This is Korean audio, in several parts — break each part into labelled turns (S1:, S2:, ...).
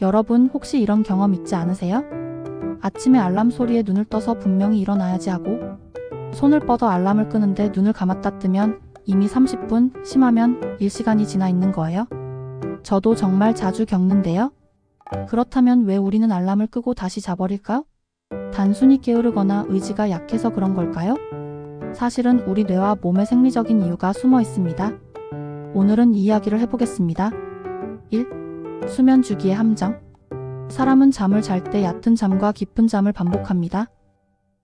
S1: 여러분 혹시 이런 경험 있지 않으세요? 아침에 알람 소리에 눈을 떠서 분명히 일어나야지 하고 손을 뻗어 알람을 끄는데 눈을 감았다 뜨면 이미 30분, 심하면 1시간이 지나 있는 거예요. 저도 정말 자주 겪는데요. 그렇다면 왜 우리는 알람을 끄고 다시 자버릴까요? 단순히 게으르거나 의지가 약해서 그런 걸까요? 사실은 우리 뇌와 몸의 생리적인 이유가 숨어 있습니다. 오늘은 이 이야기를 해보겠습니다. 1. 수면 주기의 함정. 사람은 잠을 잘 때 얕은 잠과 깊은 잠을 반복합니다.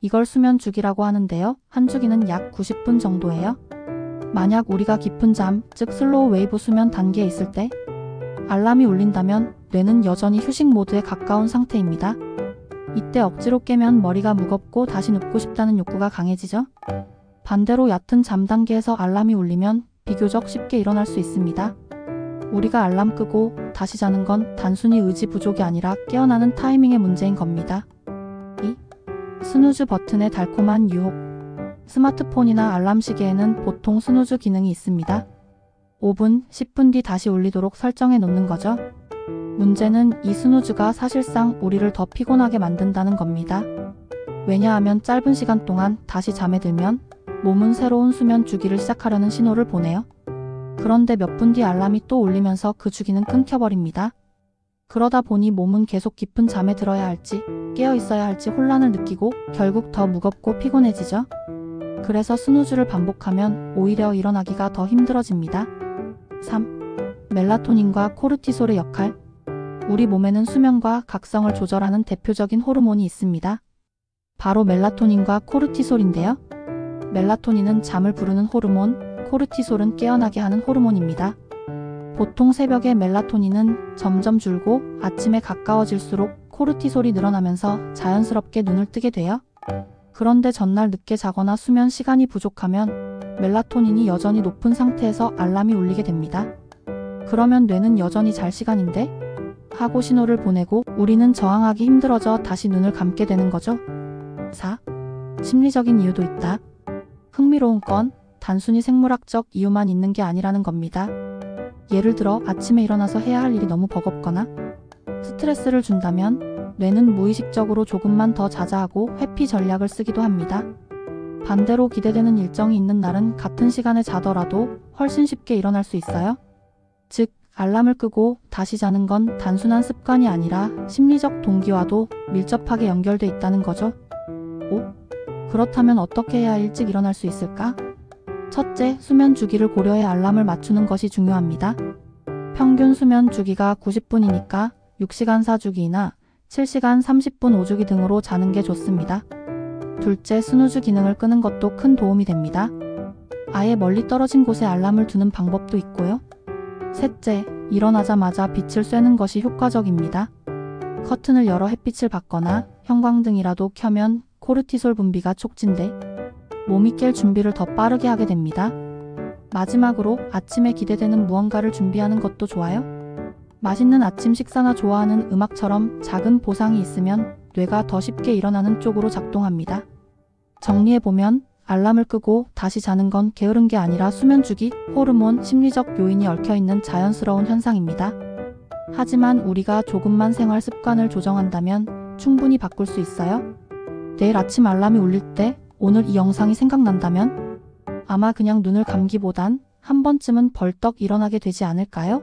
S1: 이걸 수면 주기라고 하는데요. 한 주기는 약 90분 정도예요. 만약 우리가 깊은 잠, 즉 슬로우 웨이브 수면 단계에 있을 때 알람이 울린다면 뇌는 여전히 휴식 모드에 가까운 상태입니다. 이때 억지로 깨면 머리가 무겁고 다시 눕고 싶다는 욕구가 강해지죠. 반대로 얕은 잠 단계에서 알람이 울리면 비교적 쉽게 일어날 수 있습니다. 우리가 알람 끄고 다시 자는 건 단순히 의지 부족이 아니라 깨어나는 타이밍의 문제인 겁니다. 2. 스누즈 버튼의 달콤한 유혹. 스마트폰이나 알람 시계에는 보통 스누즈 기능이 있습니다. 5분, 10분 뒤 다시 울리도록 설정해 놓는 거죠. 문제는 이 스누즈가 사실상 우리를 더 피곤하게 만든다는 겁니다. 왜냐하면 짧은 시간 동안 다시 잠에 들면 몸은 새로운 수면 주기를 시작하려는 신호를 보내요. 그런데 몇 분 뒤 알람이 또 울리면서 그 주기는 끊겨버립니다. 그러다 보니 몸은 계속 깊은 잠에 들어야 할지 깨어 있어야 할지 혼란을 느끼고 결국 더 무겁고 피곤해지죠. 그래서 스누즈를 반복하면 오히려 일어나기가 더 힘들어집니다. 3. 멜라토닌과 코르티솔의 역할. 우리 몸에는 수면과 각성을 조절하는 대표적인 호르몬이 있습니다. 바로 멜라토닌과 코르티솔인데요. 멜라토닌은 잠을 부르는 호르몬, 코르티솔은 깨어나게 하는 호르몬입니다. 보통 새벽에 멜라토닌은 점점 줄고 아침에 가까워질수록 코르티솔이 늘어나면서 자연스럽게 눈을 뜨게 돼요. 그런데 전날 늦게 자거나 수면 시간이 부족하면 멜라토닌이 여전히 높은 상태에서 알람이 울리게 됩니다. 그러면 뇌는 여전히 잘 시간인데? 하고 신호를 보내고 우리는 저항하기 힘들어져 다시 눈을 감게 되는 거죠. 4. 심리적인 이유도 있다. 흥미로운 건 단순히 생물학적 이유만 있는 게 아니라는 겁니다. 예를 들어 아침에 일어나서 해야 할 일이 너무 버겁거나 스트레스를 준다면 뇌는 무의식적으로 조금만 더 자자하고 회피 전략을 쓰기도 합니다. 반대로 기대되는 일정이 있는 날은 같은 시간에 자더라도 훨씬 쉽게 일어날 수 있어요. 즉, 알람을 끄고 다시 자는 건 단순한 습관이 아니라 심리적 동기와도 밀접하게 연결돼 있다는 거죠. 5. 그렇다면 어떻게 해야 일찍 일어날 수 있을까? 첫째, 수면 주기를 고려해 알람을 맞추는 것이 중요합니다. 평균 수면 주기가 90분이니까 6시간 4주기나 7시간 30분 5주기 등으로 자는 게 좋습니다. 둘째, 스누즈 기능을 끄는 것도 큰 도움이 됩니다. 아예 멀리 떨어진 곳에 알람을 두는 방법도 있고요. 셋째, 일어나자마자 빛을 쐬는 것이 효과적입니다. 커튼을 열어 햇빛을 받거나 형광등이라도 켜면 코르티솔 분비가 촉진돼 몸이 깰 준비를 더 빠르게 하게 됩니다. 마지막으로 아침에 기대되는 무언가를 준비하는 것도 좋아요. 맛있는 아침 식사나 좋아하는 음악처럼 작은 보상이 있으면 뇌가 더 쉽게 일어나는 쪽으로 작동합니다. 정리해보면 알람을 끄고 다시 자는 건 게으른 게 아니라 수면 주기, 호르몬, 심리적 요인이 얽혀있는 자연스러운 현상입니다. 하지만 우리가 조금만 생활 습관을 조정한다면 충분히 바꿀 수 있어요. 내일 아침 알람이 울릴 때 오늘 이 영상이 생각난다면 아마 그냥 눈을 감기보단 한 번쯤은 벌떡 일어나게 되지 않을까요?